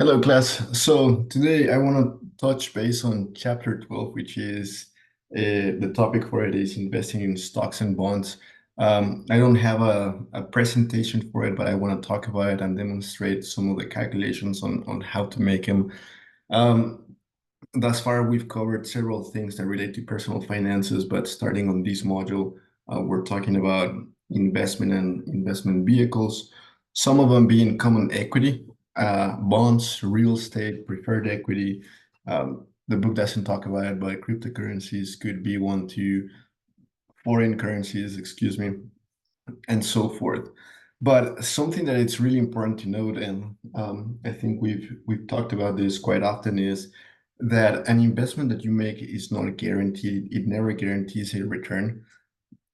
Hello, class. So today I want to touch base on chapter 12, which is the topic for it is investing in stocks and bonds. I don't have a presentation for it, but I want to talk about it and demonstrate some of the calculations on how to make them. Um, Thus far, we've covered several things that relate to personal finances, but starting on this module, we're talking about investment and investment vehicles, some of them being common equity, bonds, real estate, preferred equity. The book doesn't talk about it, but cryptocurrencies could be one too, foreign currencies, excuse me, and so forth. But something that it's really important to note, and I think we've talked about this quite often, is that an investment that you make is not guaranteed. It never guarantees a return.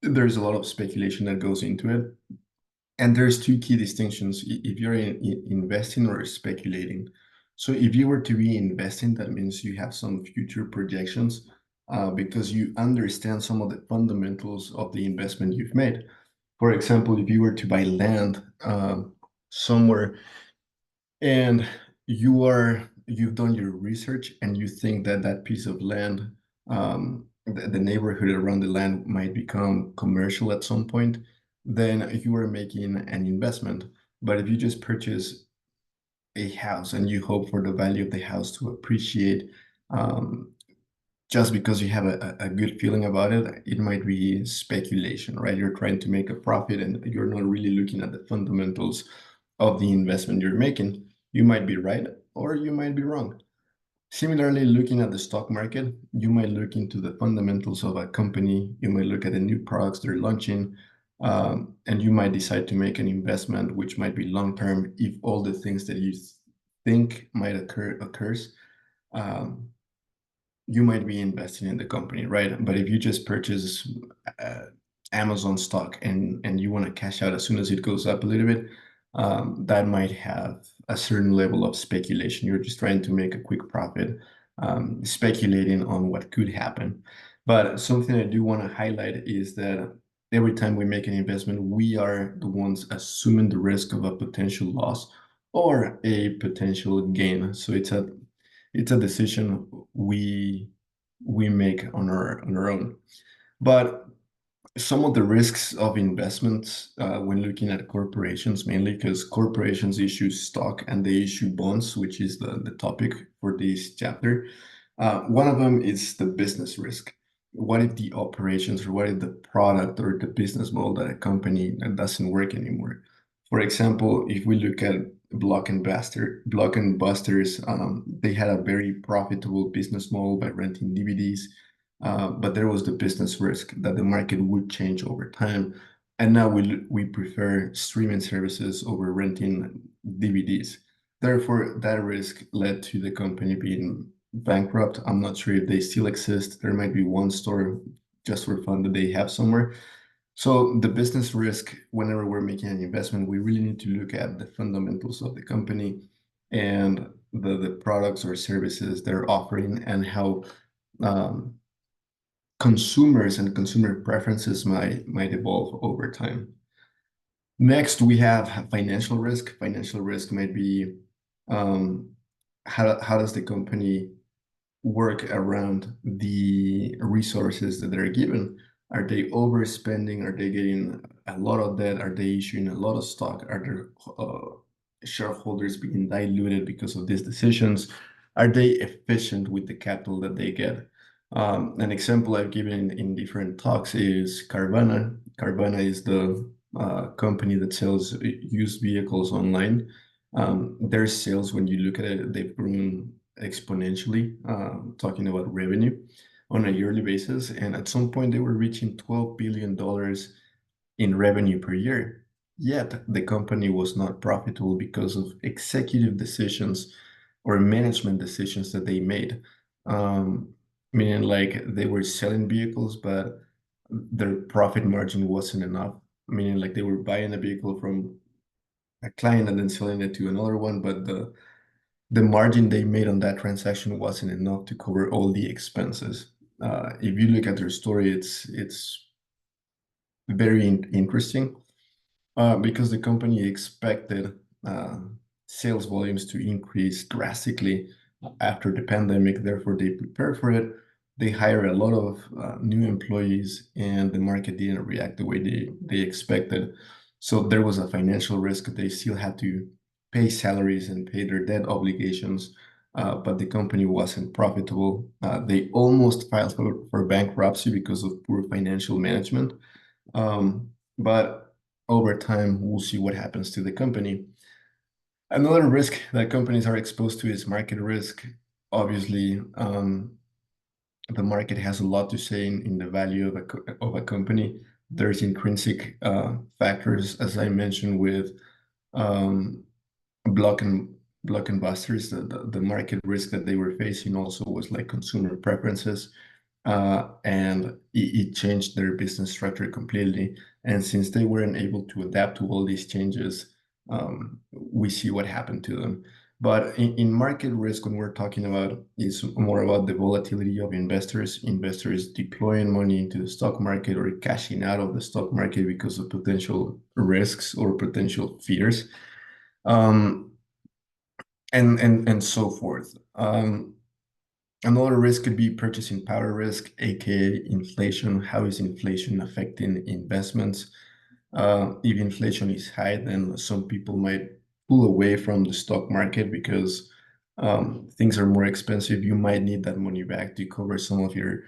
There's a lot of speculation that goes into it. And there's two key distinctions if you're investing or speculating. So if you were to be investing, that means you have some future projections because you understand some of the fundamentals of the investment you've made. For example, if you were to buy land somewhere and you've done your research and you think that that piece of land, the neighborhood around the land might become commercial at some point, then you are making an investment. But if you just purchase a house and you hope for the value of the house to appreciate, um, just because you have a good feeling about it, it might be speculation, right? You're trying to make a profit and you're not really looking at the fundamentals of the investment you're making. You might be right or you might be wrong. Similarly, looking at the stock market, you might look into the fundamentals of a company, you might look at the new products they're launching, and you might decide to make an investment which might be long term if all the things that you think might occurs. Um, you might be investing in the company, right? But if you just purchase uh, Amazon stock and you want to cash out as soon as it goes up a little bit, that might have a certain level of speculation. You're just trying to make a quick profit, speculating on what could happen. But something I do want to highlight is that every time we make an investment, we are the ones assuming the risk of a potential loss or a potential gain. So it's a decision we make on our own. But some of the risks of investments when looking at corporations, mainly because corporations issue stock and they issue bonds, which is the topic for this chapter. One of them is the business risk. What if the operations or what if the product or the business model that a company that doesn't work anymore? For example, if we look at Block and Busters, they had a very profitable business model by renting DVDs, but there was the business risk that the market would change over time. And now we prefer streaming services over renting DVDs. Therefore, that risk led to the company being bankrupt. I'm not sure if they still exist. There might be one store just for fun that they have somewhere. So the business risk, whenever we're making an investment, we really need to look at the fundamentals of the company and the products or services they're offering and how um, consumers and consumer preferences might evolve over time. Next, we have financial risk. Financial risk might be um, how does the company work around the resources that they're given? Are they overspending? Are they getting a lot of debt? Are they issuing a lot of stock? Are their shareholders being diluted because of these decisions? Are they efficient with the capital that they get? An example I've given in different talks is Carvana. Carvana is the company that sells used vehicles online. Their sales, when you look at it, they've grown exponentially, talking about revenue on a yearly basis. And at some point, they were reaching $12 billion in revenue per year. Yet the company was not profitable because of executive decisions or management decisions that they made. Um, Meaning like they were selling vehicles, but their profit margin wasn't enough. Meaning like they were buying a vehicle from a client and then selling it to another one, but the margin they made on that transaction wasn't enough to cover all the expenses. If you look at their story, it's very interesting because the company expected sales volumes to increase drastically after the pandemic. Therefore, they prepare for it. They hire a lot of new employees, and the market didn't react the way they expected. So there was a financial risk. They still had to pay salaries and pay their debt obligations, but the company wasn't profitable. They almost filed for bankruptcy because of poor financial management. But over time, we'll see what happens to the company. Another risk that companies are exposed to is market risk. Obviously, the market has a lot to say in the value of a company. There's intrinsic factors, as I mentioned, with um, block and blockbusters. The market risk that they were facing also was like consumer preferences, and it changed their business structure completely. And since they weren't able to adapt to all these changes, we see what happened to them. But in market risk, when we're talking about, it's more about the volatility of investors deploying money into the stock market or cashing out of the stock market because of potential risks or potential fears, um, and so forth. Another risk could be purchasing power risk, aka inflation. How is inflation affecting investments? If inflation is high, then some people might pull away from the stock market because things are more expensive. You might need that money back to cover some of your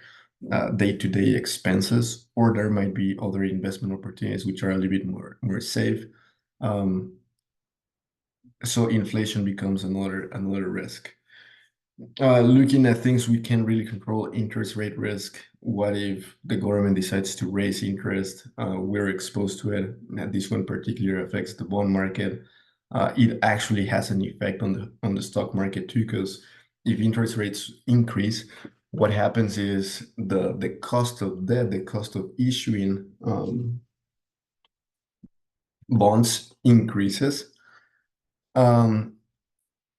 day-to-day expenses, or there might be other investment opportunities which are a little bit more safe. Um, so inflation becomes another risk. Looking at things we can really control, interest rate risk. What if the government decides to raise interest? We're exposed to it. This one particularly affects the bond market. It actually has an effect on the stock market too, because if interest rates increase, what happens is the cost of debt, the cost of issuing bonds increases. Um,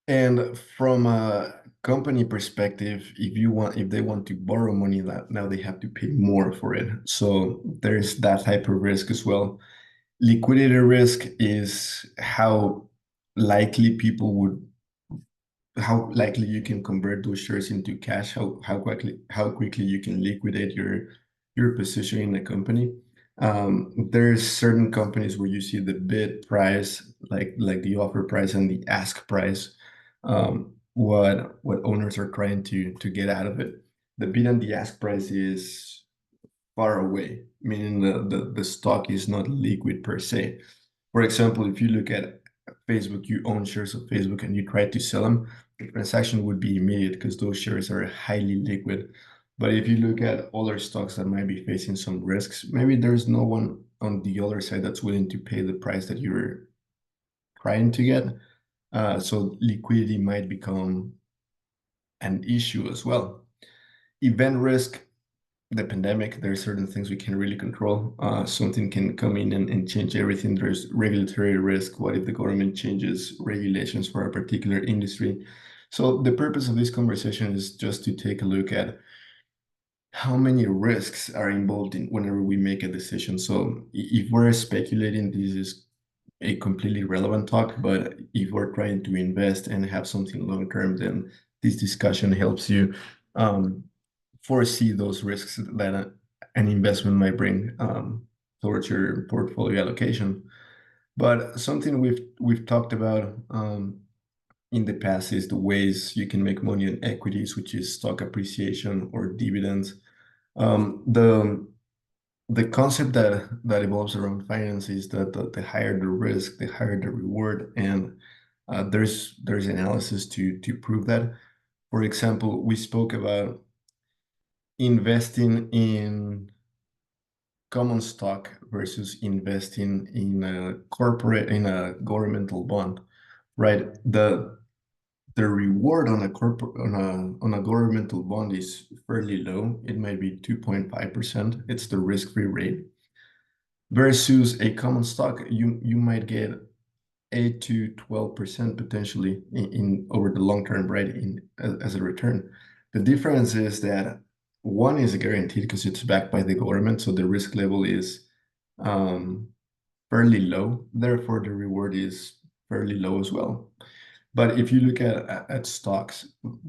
And from a company perspective, if they want to borrow money, that now they have to pay more for it. So there's that type of risk as well. Liquidity risk is likely people would, how likely you can convert those shares into cash, how quickly you can liquidate your position in the company. There's certain companies where you see the bid price, like the offer price and the ask price, what owners are trying to get out of it. The bid and the ask price is far away, meaning the stock is not liquid per se. For example, if you look at Facebook, you own shares of Facebook and you try to sell them, the transaction would be immediate because those shares are highly liquid. But if you look at other stocks that might be facing some risks, maybe there's no one on the other side that's willing to pay the price that you're trying to get. So liquidity might become an issue as well. Event risk, the pandemic, there are certain things we can really control. Something can come in and change everything. There's regulatory risk. What if the government changes regulations for a particular industry? So the purpose of this conversation is just to take a look at how many risks are involved in whenever we make a decision. So if we're speculating, this is a completely relevant talk, but if we're trying to invest and have something long term, then this discussion helps you foresee those risks that an investment might bring towards your portfolio allocation. But something we've talked about in the past is the ways you can make money in equities, which is stock appreciation or dividends. The concept that evolves around finance is that the higher the risk, the higher the reward, and there's analysis to prove that. For example, we spoke about investing in common stock versus investing in a governmental bond, right? The reward on a governmental bond is fairly low. It might be 2.5%. It's the risk-free rate. Versus a common stock, you might get 8 to 12% potentially in over the long term, right? As a return. The difference is that one is guaranteed because it's backed by the government, so the risk level is fairly low. Therefore, the reward is fairly low as well. But if you look at stocks,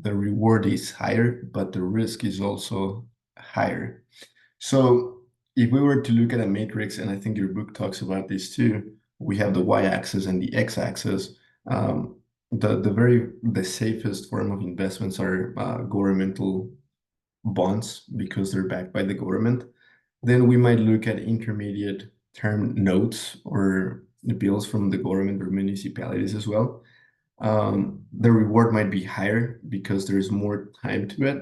the reward is higher, but the risk is also higher. So if we were to look at a matrix, and I think your book talks about this too, we have the y-axis and the x-axis. Um, the safest form of investments are governmental bonds because they're backed by the government. Then we might look at intermediate term notes or bills from the government or municipalities as well. The reward might be higher because there's more time to it.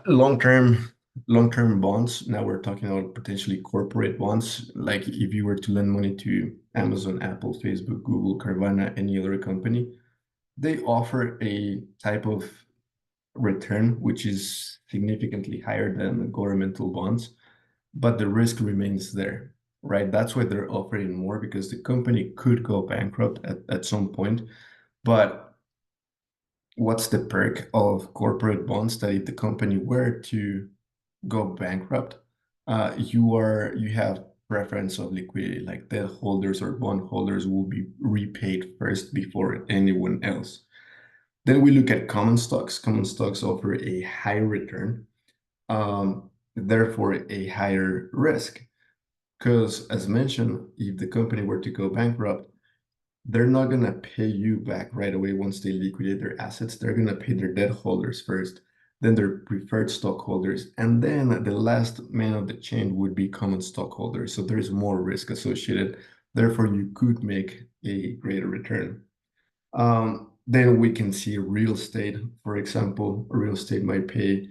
Long-term bonds. Now we're talking about potentially corporate bonds. Like if you were to lend money to Amazon, Apple, Facebook, Google, Carvana, any other company, they offer a type of return which is significantly higher than governmental bonds, but the risk remains there, right? That's why they're offering more because the company could go bankrupt at some point. But what's the perk of corporate bonds that if the company were to go bankrupt, you have preference of liquidity, like debt holders or bond holders will be repaid first before anyone else. Then we look at common stocks. Common stocks offer a higher return, therefore a higher risk. Because as mentioned, if the company were to go bankrupt, they're not going to pay you back right away once they liquidate their assets. They're going to pay their debt holders first, then their preferred stockholders, and then the last man of the chain would be common stockholders. So there's more risk associated. Therefore, you could make a greater return. Then we can see real estate, for example. Real estate might pay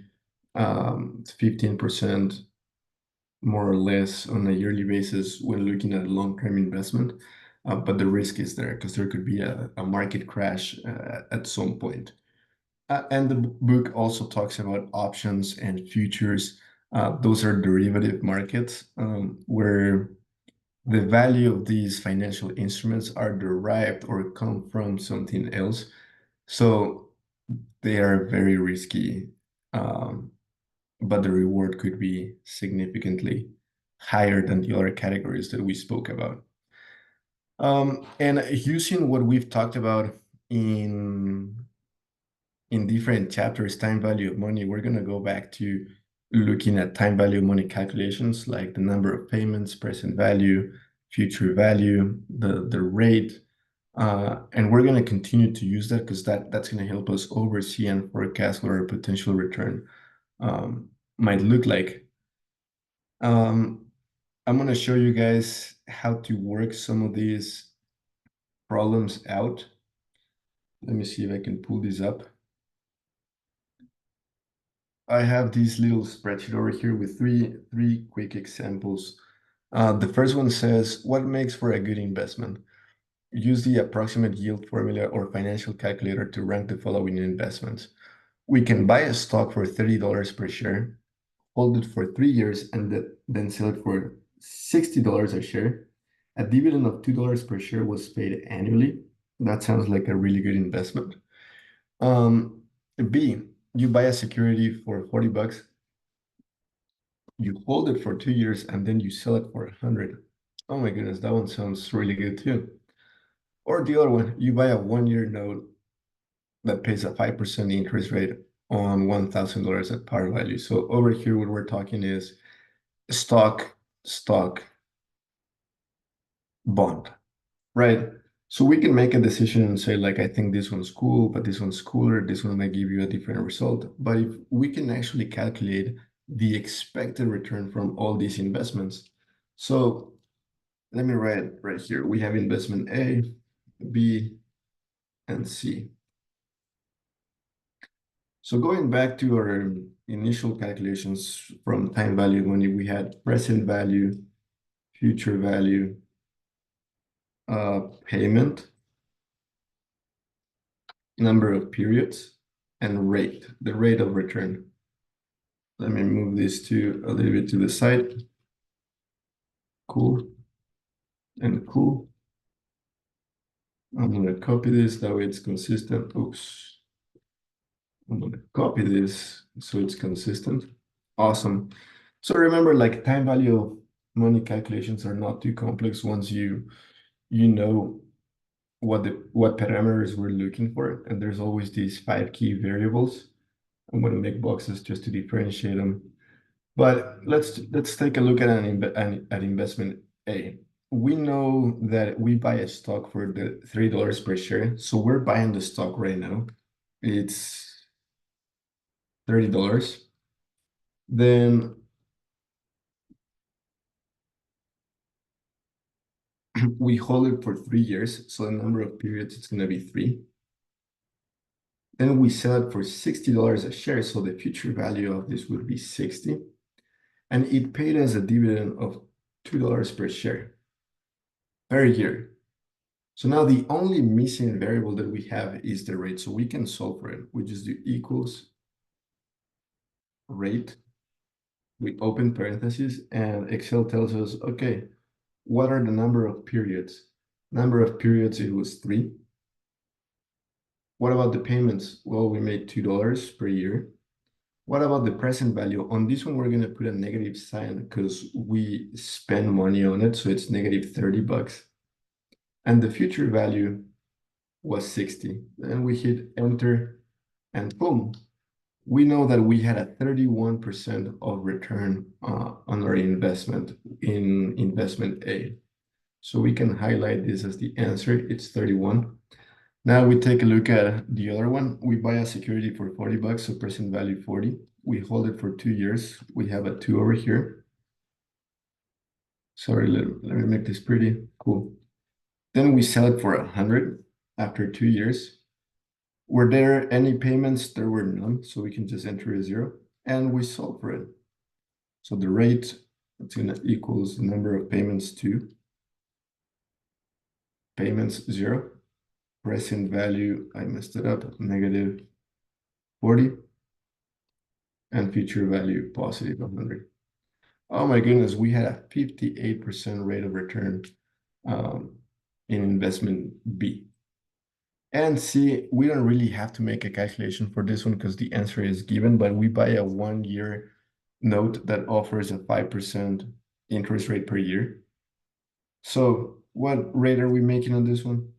15% more or less on a yearly basis when looking at a long-term investment. But the risk is there because there could be a market crash at some point. And the book also talks about options and futures. Those are derivative markets where the value of these financial instruments are derived or come from something else. So they are very risky, but the reward could be significantly higher than the other categories that we spoke about. And using what we've talked about in different chapters, time value of money, we're going to go back to looking at time value of money calculations like the number of payments, present value, future value, the rate. And we're going to continue to use that because that's going to help us oversee and forecast what our potential return might look like. I'm going to show you guys how to work some of these problems out. Let me see if I can pull this up. I have this little spreadsheet over here with three quick examples. The first one says, what makes for a good investment? Use the approximate yield formula or financial calculator to rank the following investments. We can buy a stock for $30 per share, hold it for 3 years, and then sell it for $60 a share. A dividend of $2 per share was paid annually. That sounds like a really good investment. B, you buy a security for 40 bucks, you hold it for 2 years, and then you sell it for 100. Oh my goodness, that one sounds really good too. Or the other one, you buy a 1-year note that pays a 5% interest rate on $1,000 at par value. So over here, what we're talking is stock, bond, right? So we can make a decision and say, like, I think this one's cool, but this one's cooler. This one might give you a different result. But if we can actually calculate the expected return from all these investments. So let me write it right here. We have investment A, B, and C. So going back to our initial calculations from time value money, we had present value, future value, payment, number of periods, and rate, the rate of return. Let me move this to a little bit to the side. Cool and cool. I'm gonna copy this, that way it's consistent. Oops. I'm gonna copy this so it's consistent. Awesome. So remember, like time value of money calculations are not too complex once you know what parameters we're looking for, and there's always these 5 key variables. I'm going to make boxes just to differentiate them. But let's take a look at at investment A. We know that we buy a stock for the $3 per share, so we're buying the stock right now. It's $30. Then we hold it for 3 years, so the number of periods it's going to be 3. Then we sell it for $60 a share, so the future value of this would be 60. And it paid us a dividend of $2 per share per year. So now the only missing variable that we have is the rate. So we can solve for it. We just do equals rate, we open parentheses, and Excel tells us, okay, what are the number of periods? Number of periods, it was 3. What about the payments? Well, we made $2 per year. What about the present value? On this one, we're going to put a negative sign because we spend money on it. So it's negative $30. And the future value was 60. Then we hit enter and boom. We know that we had a 31% of return on our investment in investment A. So we can highlight this as the answer. It's 31. Now we take a look at the other one. We buy a security for $40, so present value 40. We hold it for 2 years. We have a 2 over here. Sorry, let me make this pretty. Cool. Then we sell it for 100 after 2 years. Were there any payments? There were none, so we can just enter a 0, and we solve for it. So the rate, it's going to equals the number of payments to payments 0. Present value, I messed it up, negative 40. And future value, positive 100. Oh my goodness, we had a 58% rate of return in investment B. And C, we don't really have to make a calculation for this one because the answer is given, but we buy a 1-year note that offers a 5% interest rate per year. So what rate are we making on this one?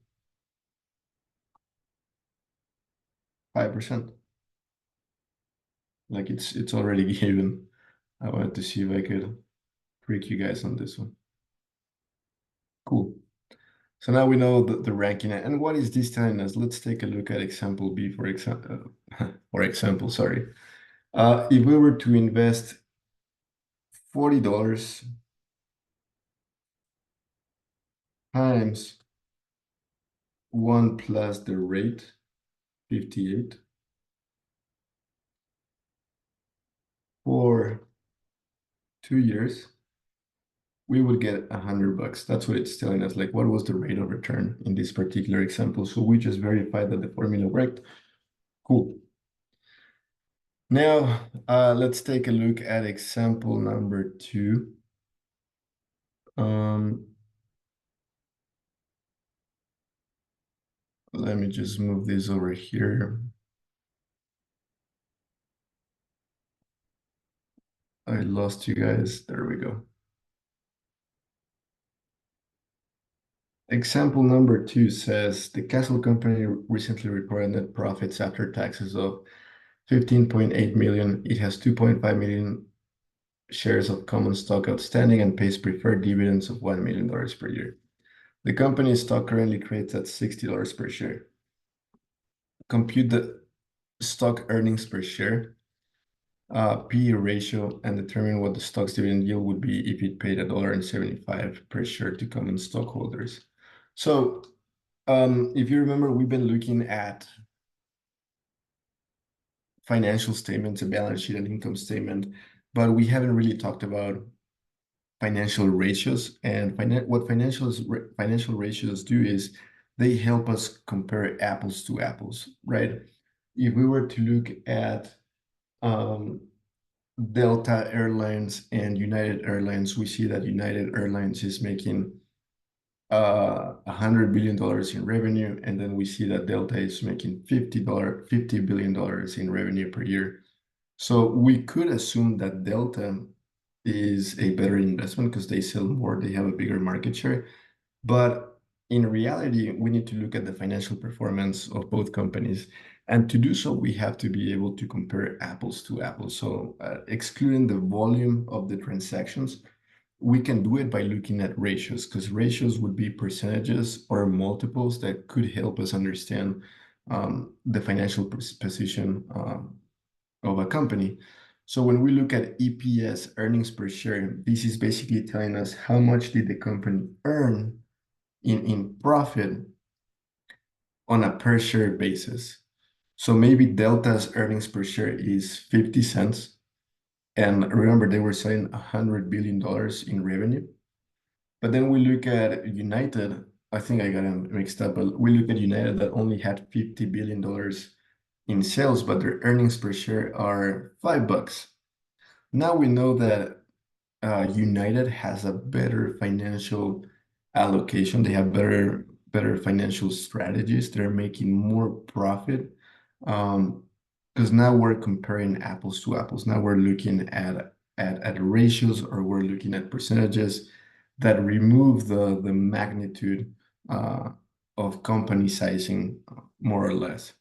5%. Like it's already given. I wanted to see if I could trick you guys on this one. Cool. So now we know the ranking. And what is this telling us? Let's take a look at example B, for example, sorry. If we were to invest $40 times 1 plus the rate, 58, for 2 years, we would get $100. That's what it's telling us. Like, what was the rate of return in this particular example? So we just verified that the formula worked. Cool. Now, let's take a look at example number 2. Let me just move this over here. I lost you guys. There we go. Example number 2 says the Castle Company recently reported net profits after taxes of 15.8 million. It has 2.5 million shares of common stock outstanding and pays preferred dividends of $1 million per year. The company's stock currently trades at $60 per share. Compute the stock earnings per share, PE ratio, and determine what the stock's dividend yield would be if it paid $1.75 per share to common stockholders. So if you remember, we've been looking at financial statements, a balance sheet, and income statement, but we haven't really talked about financial ratios. And what financial ratios do is they help us compare apples to apples, right? If we were to look at Delta Airlines and United Airlines, we see that United Airlines is making $100 billion in revenue, and then we see that Delta is making $50 billion in revenue per year. So we could assume that Delta is a better investment because they sell more, they have a bigger market share. But in reality, we need to look at the financial performance of both companies. And to do so, we have to be able to compare apples to apples. So excluding the volume of the transactions, we can do it by looking at ratios, because ratios would be percentages or multiples that could help us understand the financial position of a company. So when we look at EPS, earnings per share, this is basically telling us how much did the company earn in profit on a per share basis. So maybe Delta's earnings per share is 50 cents. And remember, they were selling $100 billion in revenue. But then we look at United. I think I got them mixed up, but we look at United that only had $50 billion in sales, but their earnings per share are $5. Now we know that United has a better financial allocation. They have better financial strategies. They're making more profit. Because now we're comparing apples to apples. Now we're looking at ratios, or we're looking at percentages that remove the magnitude of company sizing, more or less.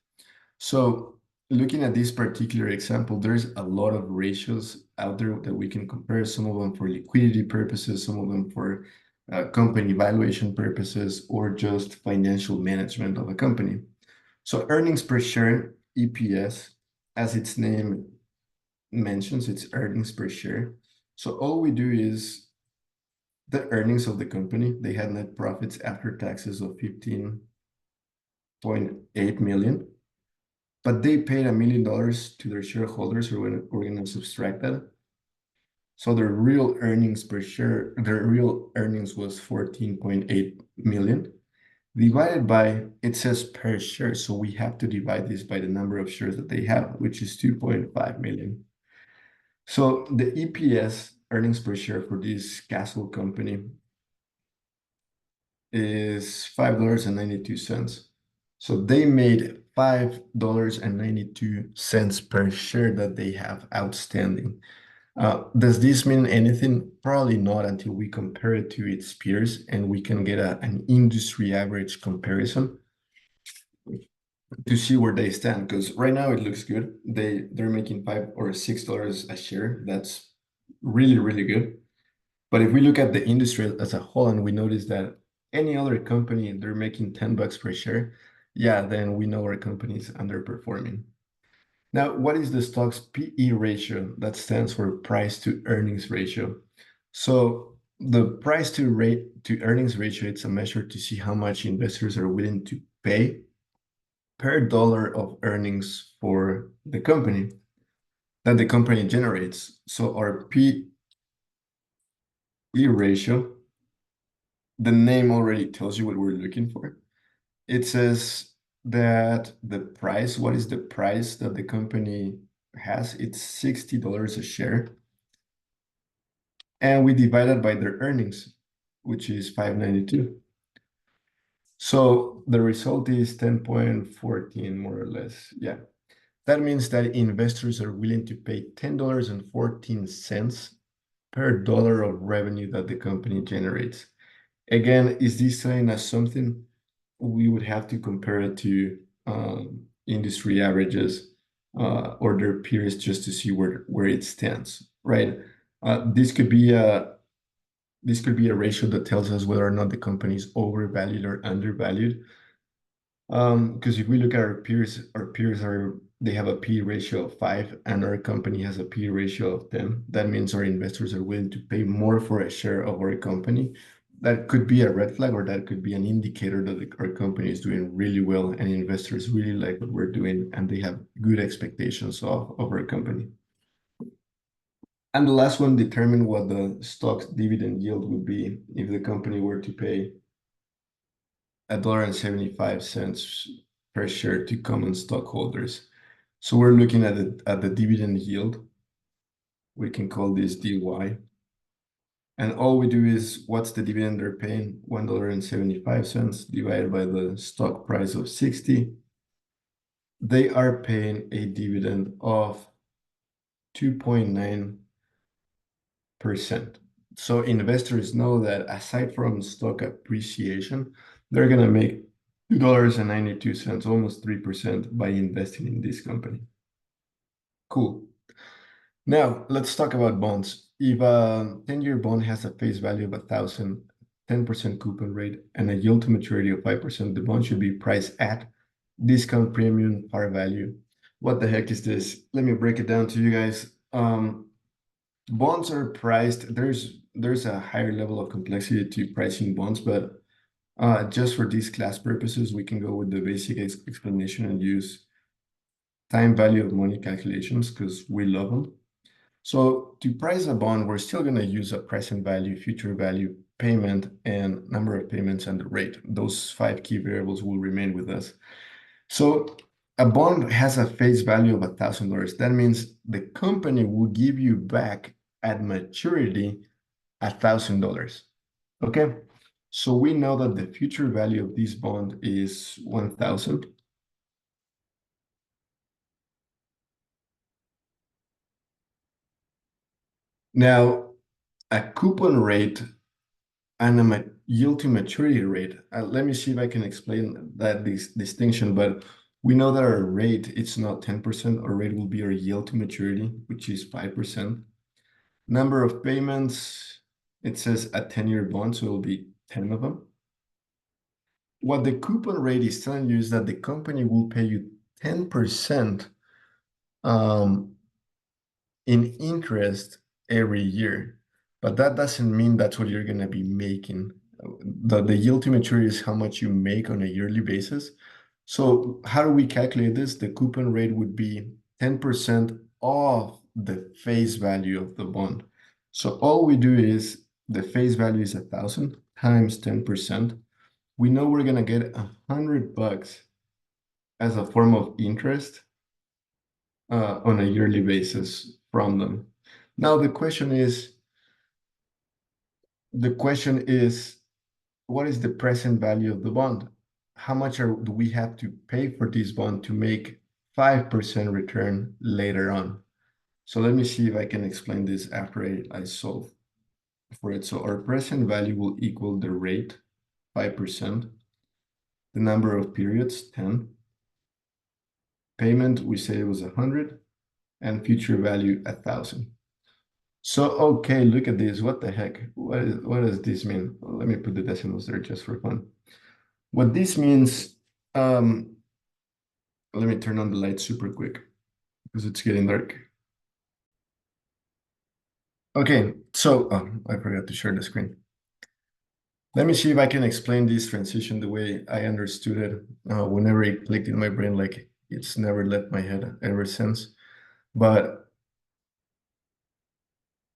So looking at this particular example, there's a lot of ratios out there that we can compare, some of them for liquidity purposes, some of them for company valuation purposes, or just financial management of a company. So earnings per share, EPS, as its name mentions, it's earnings per share. So all we do is the earnings of the company. They had net profits after taxes of 15.8 million. But they paid $1 million to their shareholders. We're going to subtract that. So their real earnings per share, their real earnings was 14.8 million divided by, it says per share. So we have to divide this by the number of shares that they have, which is 2.5 million. So the EPS, earnings per share, for this Castle company is $5.92. So they made $5.92 per share that they have outstanding. Does this mean anything? Probably not, until we compare it to its peers and we can get an industry average comparison to see where they stand. Because right now it looks good. They're making $5 or $6 a share. That's really, really good. But if we look at the industry as a whole and we notice that any other company, they're making $10 per share, yeah, then we know our company is underperforming. Now, what is the stock's PE ratio? That stands for price to earnings ratio. So the price to earnings ratio, it's a measure to see how much investors are willing to pay per dollar of earnings for the company that the company generates. So our PE ratio, the name already tells you what we're looking for. It says that the price, what is the price that the company has? It's $60 a share. And we divide it by their earnings, which is 592. So the result is 10.14, more or less. Yeah. That means that investors are willing to pay $10.14 per dollar of revenue that the company generates. Again, is this telling us something? We would have to compare it to industry averages or their peers just to see where it stands, right? This could be a ratio that tells us whether or not the company is overvalued or undervalued. Because if we look at our peers they have a P ratio of 5 and our company has a P ratio of 10. That means our investors are willing to pay more for a share of our company. That could be a red flag, or that could be an indicator that our company is doing really well and investors really like what we're doing and they have good expectations of our company. And the last one, determine what the stock's dividend yield would be if the company were to pay $1.75 per share to common stockholders. So we're looking at the dividend yield. We can call this DY. And all we do is, what's the dividend they're paying? $1.75 divided by the stock price of 60. They are paying a dividend of 2.9%. So investors know that aside from stock appreciation, they're gonna make $2.92, almost 3% by investing in this company. Cool. Now let's talk about bonds. If a 10-year bond has a face value of 1,000, 10% coupon rate, and a yield to maturity of 5%, the bond should be priced at discount premium par value. What the heck is this? Let me break it down to you guys. Bonds are priced. There's a higher level of complexity to pricing bonds, but just for these class purposes, we can go with the basic explanation and use time value of money calculations because we love them. So to price a bond, we're still going to use a present value, future value, payment, and number of payments and the rate. Those 5 key variables will remain with us. So a bond has a face value of $1,000. That means the company will give you back at maturity $1,000. Okay, so we know that the future value of this bond is 1,000. Now, a coupon rate and a yield to maturity rate. Let me see if I can explain that this distinction, but we know that our rate, it's not 10%. Our rate will be our yield to maturity, which is 5%. Number of payments, it says a 10-year bond, so it'll be 10 of them. What the coupon rate is telling you is that the company will pay you 10% in interest every year, but that doesn't mean that's what you're going to be making. The yield to maturity is how much you make on a yearly basis. So how do we calculate this? The coupon rate would be 10% of the face value of the bond. So all we do is the face value is 1,000 times 10%. We know we're gonna get $100 as a form of interest on a yearly basis from them. Now the question is, what is the present value of the bond? How much do we have to pay for this bond to make 5% return later on? So let me see if I can explain this after I solve for it. So our present value will equal the rate, 5%, the number of periods, 10, payment, we say it was 100, and future value, 1,000. So, okay, look at this. What the heck? What does this mean? Well, let me put the decimals there just for fun. What this means, let me turn on the light super quick because it's getting dark. Okay, so I forgot to share the screen. Let me see if I can explain this transition the way I understood it. Whenever it clicked in my brain, like it's never left my head ever since. But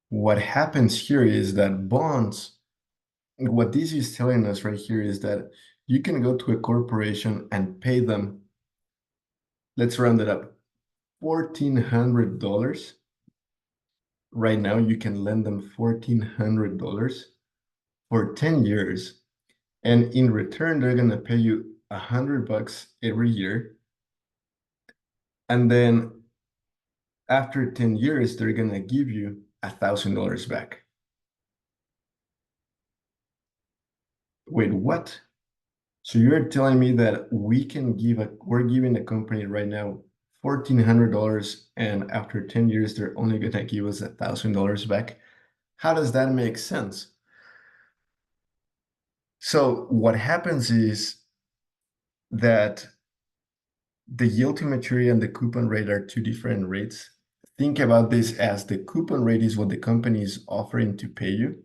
what happens here is that bonds, what this is telling us right here is that you can go to a corporation and pay them, let's round it up, $1,400. Right now, you can lend them $1,400 for 10 years. And in return, they're going to pay you $100 every year. And then after 10 years, they're going to give you $1,000 back. Wait, what? So you're telling me that we're giving a company right now $1,400, and after 10 years, they're only going to give us $1,000 back? How does that make sense? So what happens is that the yield to maturity and the coupon rate are two different rates. Think about this as the coupon rate is what the company is offering to pay you,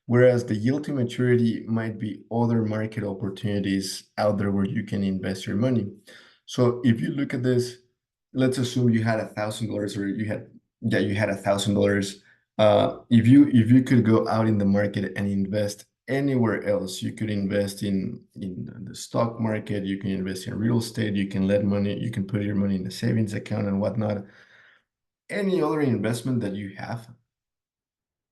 whereas the yield to maturity might be other market opportunities out there where you can invest your money. So if you look at this, let's assume you had $1,000 or you had $1,000. If you could go out in the market and invest anywhere else, you could invest in the stock market, you can invest in real estate, you can lend money, you can put your money in a savings account and whatnot. Any other investment that you have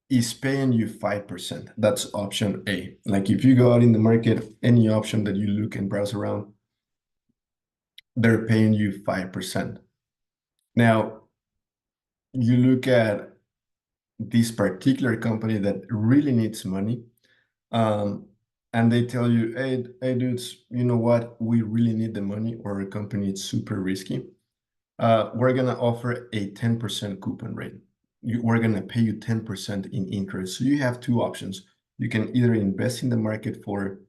is paying you 5%. That's option A. Like if you go out in the market, any option that you look and browse around, they're paying you 5%. Now, you look at this particular company that really needs money. and they tell you, hey dudes, you know what? We really need the money, or a company it's super risky. We're gonna offer a 10% coupon rate. We're gonna pay you 10% in interest. So you have two options. You can either invest in the market for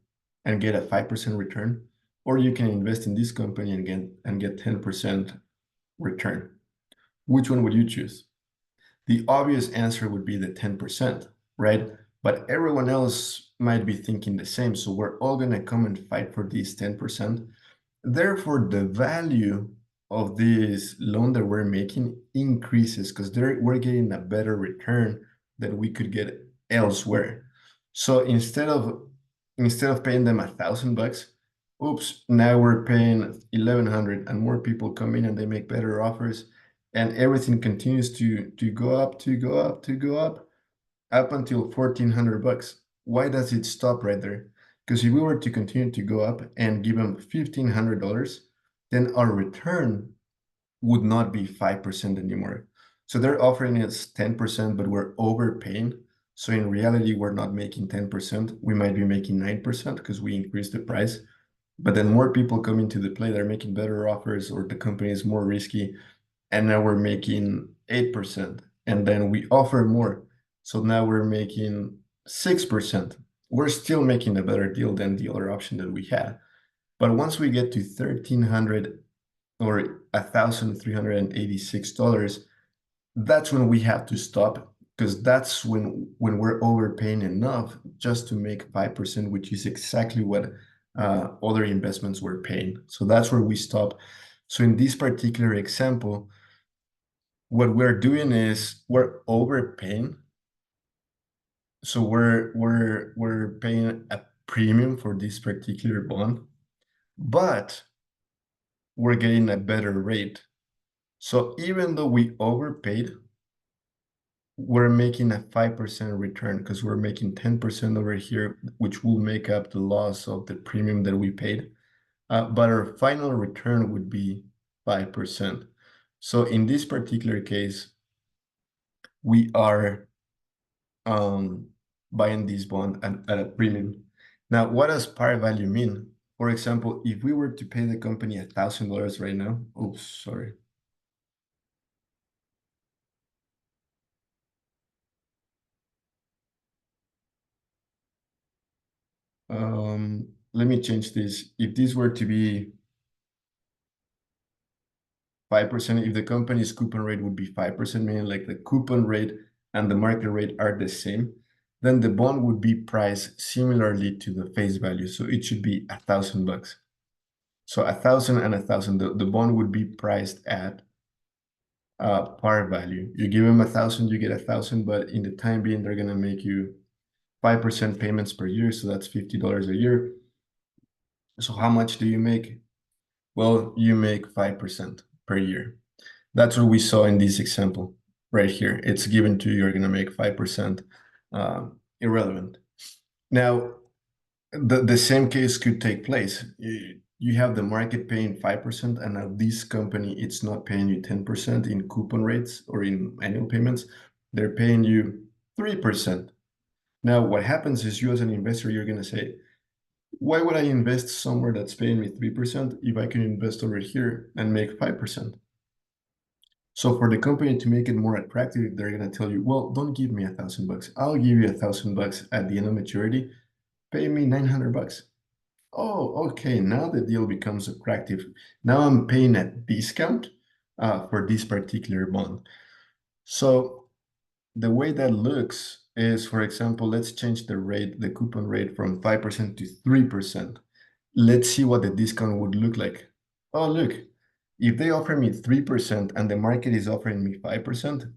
and get a 5% return, or you can invest in this company and get 10% return. Which one would you choose? The obvious answer would be the 10%, right? But everyone else might be thinking the same. So we're all going to come and fight for these 10%. Therefore, the value of this loan that we're making increases because we're getting a better return that we could get elsewhere. So instead of paying them $1,000, oops, now we're paying 1,100, and more people come in and they make better offers, and everything continues to go up, to go up, to go up until $1,400. Why does it stop right there? Because if we were to continue to go up and give them $1,500, then our return would not be 5% anymore. So they're offering us 10%, but we're overpaying. So in reality, we're not making 10%. We might be making 9% because we increased the price. But then more people come into the play, they're making better offers, or the company is more risky. And now we're making 8%. And then we offer more. So now we're making 6%. We're still making a better deal than the other option that we had. But once we get to 1,300 or $1,386, that's when we have to stop, because that's when we're overpaying enough just to make 5%, which is exactly what other investments were paying. So that's where we stop. So in this particular example, what we're doing is we're overpaying. So we're paying a premium for this particular bond, but we're getting a better rate. So even though we overpaid, we're making a 5% return because we're making 10% over here, which will make up the loss of the premium that we paid. But our final return would be 5%. So in this particular case, we are buying this bond at a premium. Now, what does par value mean? For example, if we were to pay the company $1,000 right now, oops, sorry. Let me change this. If this were to be 5%, if the company's coupon rate would be 5%, meaning like the coupon rate and the market rate are the same, then the bond would be priced similarly to the face value. So it should be $1,000. So 1,000 and 1,000, the bond would be priced at par value. You give them 1,000, you get 1,000, but in the time being, they're gonna make you 5% payments per year, so that's $50 a year. So how much do you make? Well, you make 5% per year. That's what we saw in this example right here. It's given to you, you're gonna make 5% irrelevant. Now, the same case could take place. You have the market paying 5%, and now this company, it's not paying you 10% in coupon rates or in annual payments. They're paying you 3%. Now, what happens is, you as an investor, you're going to say, why would I invest somewhere that's paying me 3% if I can invest over here and make 5%? So for the company to make it more attractive, they're going to tell you, well, don't give me $1,000. I'll give you $1,000 at the end of maturity. Pay me $900. Oh, okay. Now the deal becomes attractive. Now I'm paying a discount for this particular bond. So the way that looks is, for example, let's change the coupon rate from 5% to 3%. Let's see what the discount would look like. Oh, look, if they offer me 3% and the market is offering me 5%,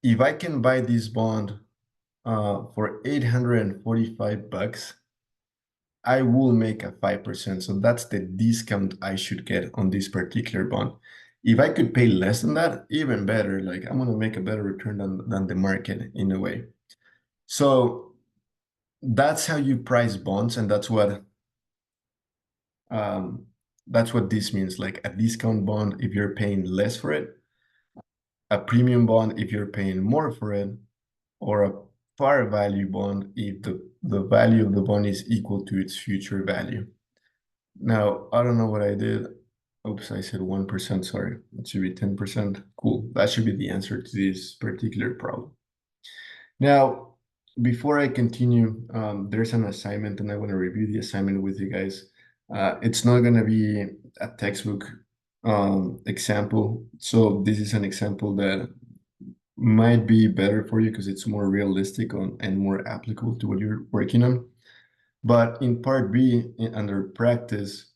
if I can buy this bond for $845, I will make a 5%. So that's the discount I should get on this particular bond. If I could pay less than that, even better. Like, I'm gonna make a better return than the market in a way. So that's how you price bonds, and that's what this means. Like, a discount bond if you're paying less for it, a premium bond if you're paying more for it, or a par value bond if the the value of the bond is equal to its future value. Now, I don't know what I did. Oops, I said 1%, sorry. It should be 10%. Cool. That should be the answer to this particular problem. Now, before I continue, there's an assignment and I want to review the assignment with you guys. It's not going to be a textbook example. So this is an example that might be better for you because it's more realistic and more applicable to what you're working on. But in part B, under practice,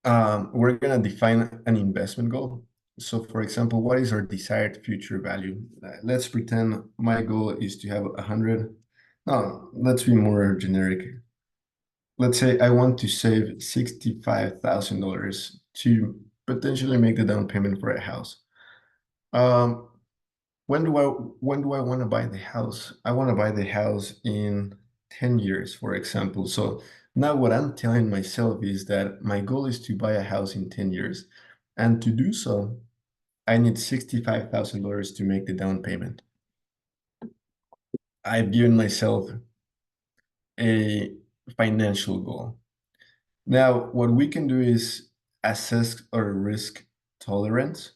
we're going to define an investment goal. So for example, what is our desired future value? Let's pretend my goal is to have 100. No, let's be more generic. Let's say I want to save $65,000 to potentially make the down payment for a house. Um, when do I want to buy the house? I want to buy the house in 10 years, for example. So now what I'm telling myself is that my goal is to buy a house in 10 years. And to do so, I need $65,000 to make the down payment. I've given myself a financial goal. Now, what we can do is assess our risk tolerance.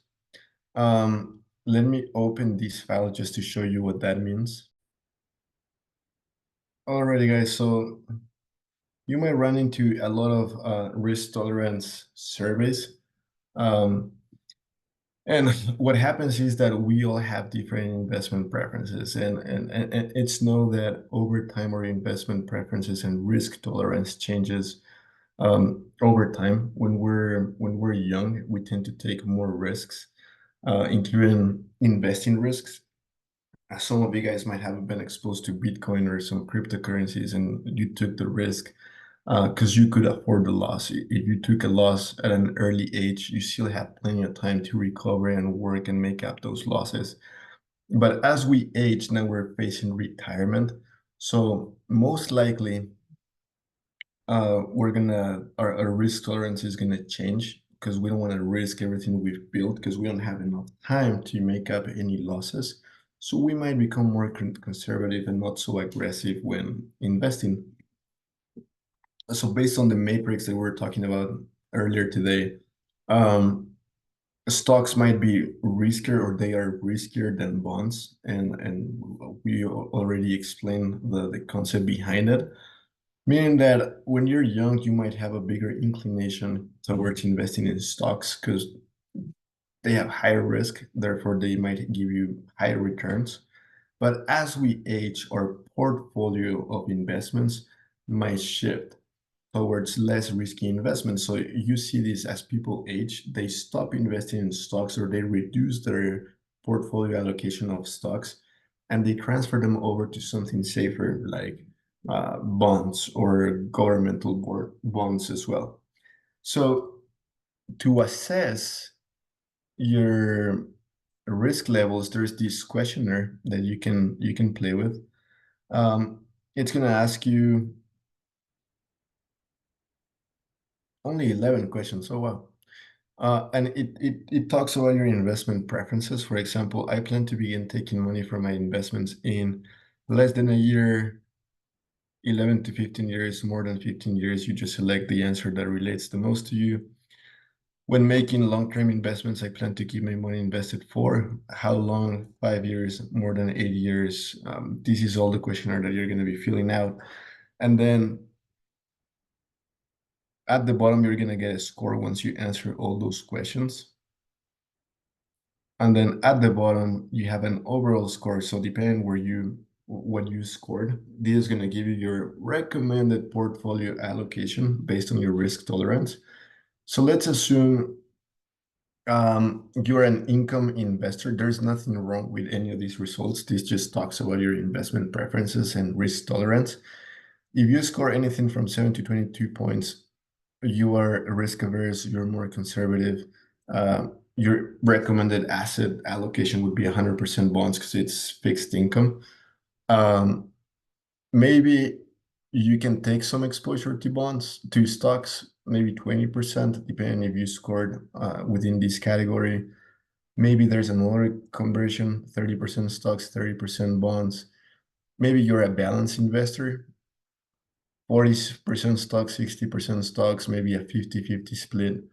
Let me open this file just to show you what that means. Alrighty, guys, so you might run into a lot of risk tolerance surveys. And what happens is that we all have different investment preferences, and it's known that over time our investment preferences and risk tolerance changes over time. When we're young, we tend to take more risks, including investing risks. Some of you guys might have been exposed to Bitcoin or some cryptocurrencies, and you took the risk because you could afford the loss. If you took a loss at an early age, you still have plenty of time to recover and work and make up those losses. But as we age, now we're facing retirement. So most likely, our risk tolerance is gonna change because we don't want to risk everything we've built because we don't have enough time to make up any losses. So we might become more conservative and not so aggressive when investing. So based on the matrix that we were talking about earlier today, stocks might be riskier or they are riskier than bonds, and we already explained the concept behind it. Meaning that when you're young, you might have a bigger inclination towards investing in stocks because they have higher risk, therefore they might give you higher returns. But as we age, our portfolio of investments might shift towards less risky investments. So you see this as people age, they stop investing in stocks or they reduce their portfolio allocation of stocks and they transfer them over to something safer like bonds or governmental bonds as well. So to assess your risk levels, there's this questionnaire that you can play with. It's gonna ask you only 11 questions. Oh wow. And it talks about your investment preferences. For example, I plan to begin taking money from my investments in less than a year, 11 to 15 years, more than 15 years. You just select the answer that relates the most to you. When making long-term investments, I plan to keep my money invested for how long? 5 years, more than 8 years. This is all the questionnaire that you're going to be filling out. And then at the bottom, you're going to get a score once you answer all those questions. And then at the bottom, you have an overall score. So depending what you scored, this is going to give you your recommended portfolio allocation based on your risk tolerance. So let's assume you're an income investor. There's nothing wrong with any of these results. This just talks about your investment preferences and risk tolerance. If you score anything from 7 to 22 points, you are risk averse, you're more conservative. Your recommended asset allocation would be 100% bonds because it's fixed income. Maybe you can take some exposure to bonds, to stocks, maybe 20%, depending if you scored within this category. Maybe there's another conversion, 30% stocks, 30% bonds. maybe you're a balanced investor, 40% stocks, 60% stocks, maybe a 50-50 split.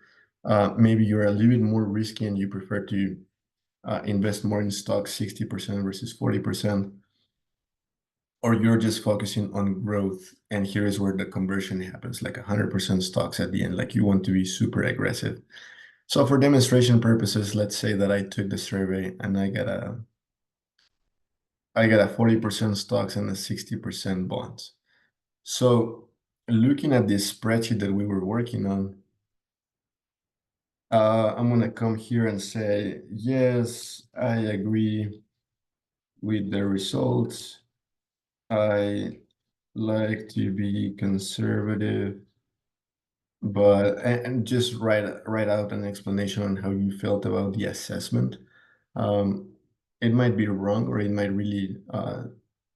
Maybe you're a little bit more risky and you prefer to invest more in stocks, 60% versus 40%, or you're just focusing on growth. And here is where the conversion happens, like 100% stocks at the end, like you want to be super aggressive. So for demonstration purposes, let's say that I took the survey and I got a 40% stocks and a 60% bonds. So looking at this spreadsheet that we were working on, I'm gonna come here and say, yes, I agree with the results. I like to be conservative, but and just write out an explanation on how you felt about the assessment. It might be wrong, or it might really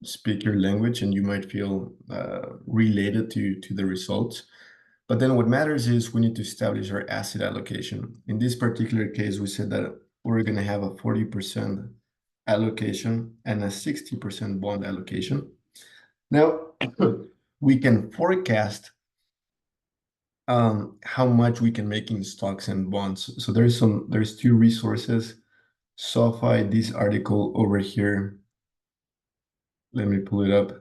speak your language, and you might feel related to the results. But then what matters is we need to establish our asset allocation. In this particular case, we said that we're going to have a 40% allocation and a 60% bond allocation. Now, we can forecast how much we can make in stocks and bonds. So there's two resources. SoFi, this article over here. Let me pull it up.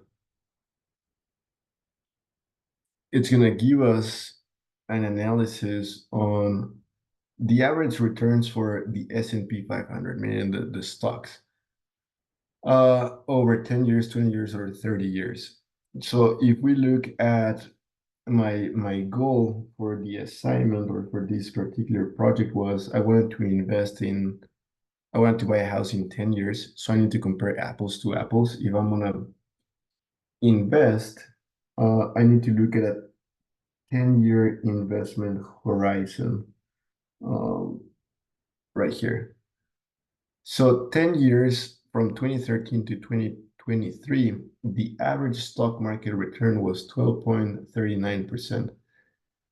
It's going to give us an analysis on the average returns for the S&P 500, meaning the stocks, over 10 years, 20 years, or 30 years. So if we look at my goal for the assignment or for this particular project was I wanted to buy a house in 10 years. So I need to compare apples to apples. If I'm gonna invest, I need to look at a 10-year investment horizon right here. So 10 years from 2013 to 2023, the average stock market return was 12.39%.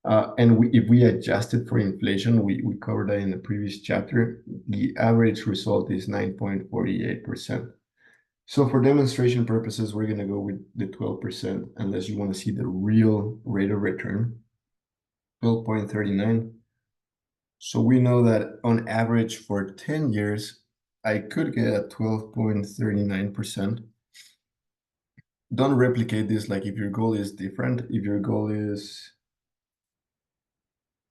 And if we adjust it for inflation, we covered that in the previous chapter, the average result is 9.48%. So for demonstration purposes, we're going to go with the 12%, unless you want to see the real rate of return, 12.39. So we know that on average for 10 years, I could get a 12.39%. Don't replicate this like if your goal is different. If your goal is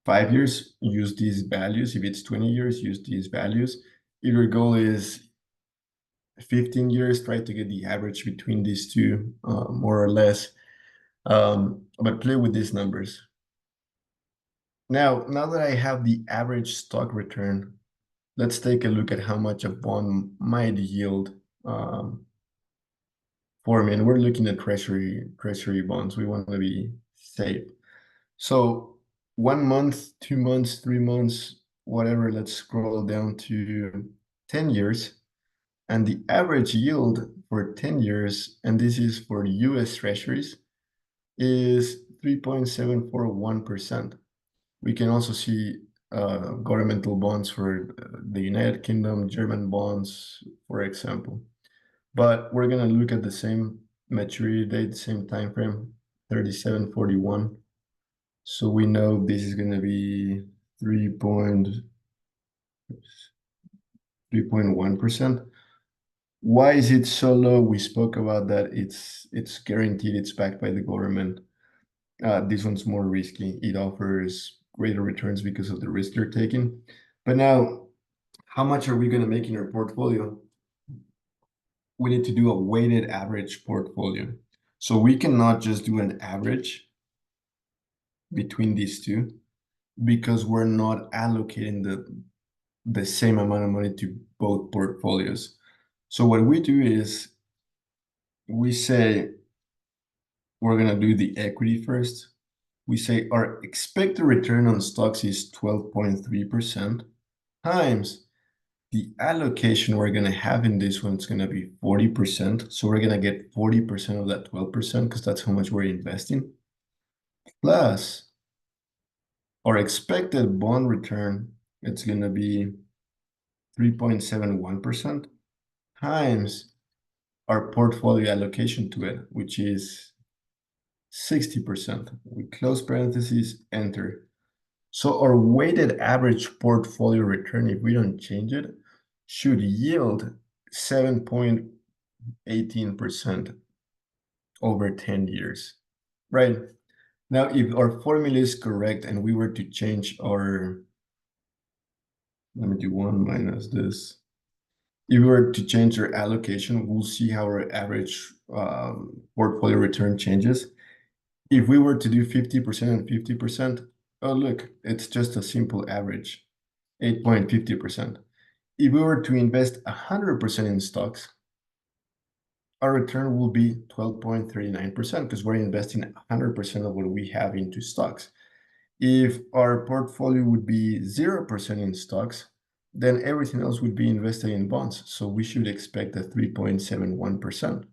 5 years, use these values. If it's 20 years, use these values. If your goal is 15 years, try to get the average between these two, more or less. But play with these numbers. Now that I have the average stock return, let's take a look at how much a bond might yield for me. And we're looking at treasury bonds. We want to be safe. So 1 month, 2 months, 3 months, whatever, let's scroll down to 10 years. And the average yield for 10 years, and this is for US treasuries, is 3.741%. We can also see governmental bonds for the United Kingdom, German bonds, for example. But we're going to look at the same maturity date, same time frame, 3741. So we know this is going to be 3.1%. Why is it so low? We spoke about that. It's guaranteed. It's backed by the government. This one's more risky. It offers greater returns because of the risk you're taking. But now, how much are we going to make in our portfolio? We need to do a weighted average portfolio. So we cannot just do an average between these two because we're not allocating the same amount of money to both portfolios. So what we do is we say we're going to do the equity first. We say our expected return on stocks is 12.3% times the allocation we're going to have in this one is going to be 40%. So we're going to get 40% of that 12% because that's how much we're investing. Plus our expected bond return, it's going to be 3.71% times our portfolio allocation to it, which is 60%. We close parentheses, enter. So our weighted average portfolio return, if we don't change it, should yield 7.18% over 10 years, right? Now, if our formula is correct and we were to change our, let me do 1 minus this. If we were to change our allocation, we'll see how our average portfolio return changes. If we were to do 50% and 50%, oh, look, it's just a simple average, 8.50%. If we were to invest 100% in stocks, our return will be 12.39% because we're investing 100% of what we have into stocks. If our portfolio would be 0% in stocks, then everything else would be invested in bonds. So we should expect a 3.71%.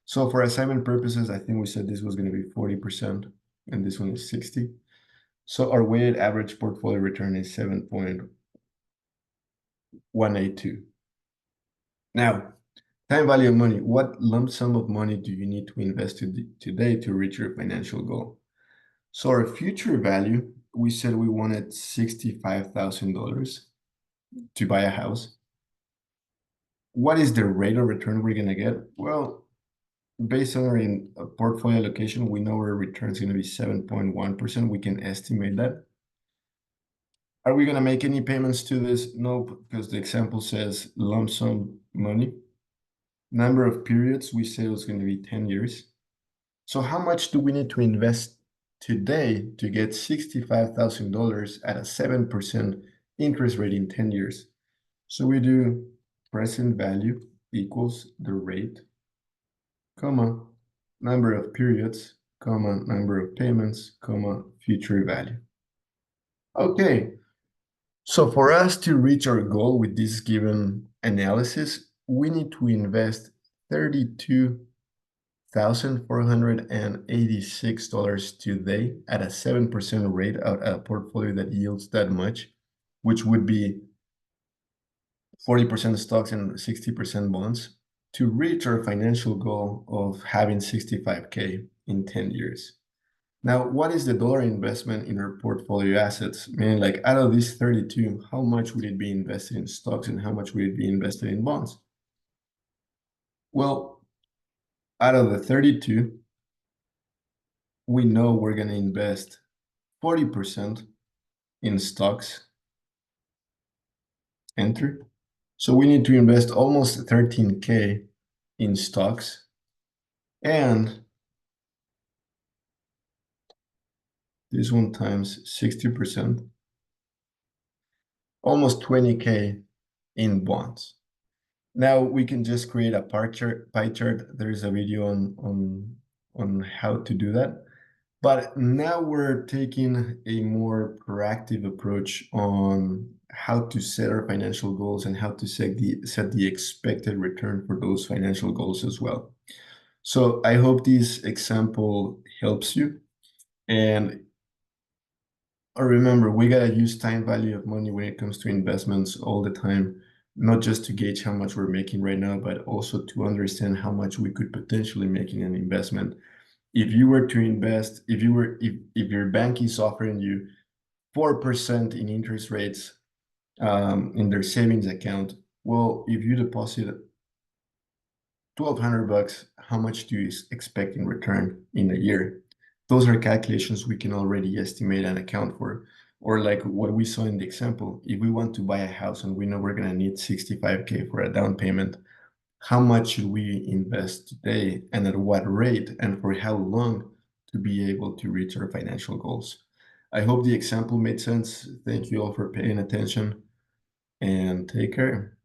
So for assignment purposes, I think we said this was going to be 40% and this one is 60. So our weighted average portfolio return is 7.182. Now, time value of money. What lump sum of money do you need to invest today to reach your financial goal? So our future value, we said we wanted $65,000 to buy a house. What is the rate of return we're going to get? Well, based on our portfolio allocation, we know our return is going to be 7.1%. We can estimate that. Are we going to make any payments to this? Nope, because the example says lump sum money. Number of periods, we say it's going to be 10 years. So how much do we need to invest today to get $65,000 at a 7% interest rate in 10 years? So we do present value equals the rate, comma, number of periods, comma, number of payments, comma, future value. Okay, so for us to reach our goal with this given analysis, we need to invest $32,486 today at a 7% rate out at a portfolio that yields that much, which would be 40% stocks and 60% bonds, to reach our financial goal of having 65K in 10 years. Now, what is the dollar investment in our portfolio assets? Meaning, like, out of these 32, how much would it be invested in stocks and how much would it be invested in bonds? Well, out of the 32, we know we're going to invest 40% in stocks. Enter. So we need to invest almost 13K in stocks. And this one times 60%, almost 20K in bonds. Now we can just create a pie chart. There's a video on how to do that. But now we're taking a more proactive approach on how to set our financial goals and how to set the expected return for those financial goals as well. So I hope this example helps you. And remember, we gotta use time value of money when it comes to investments all the time, not just to gauge how much we're making right now, but also to understand how much we could potentially make in an investment. If you were to invest, if your bank is offering you 4% in interest rates in their savings account, well, if you deposit $1,200, how much do you expect in return in a year? Those are calculations we can already estimate and account for. Or like what we saw in the example, if we want to buy a house and we know we're going to need 65K for a down payment, how much should we invest today and at what rate and for how long to be able to reach our financial goals? I hope the example made sense. Thank you all for paying attention and take care.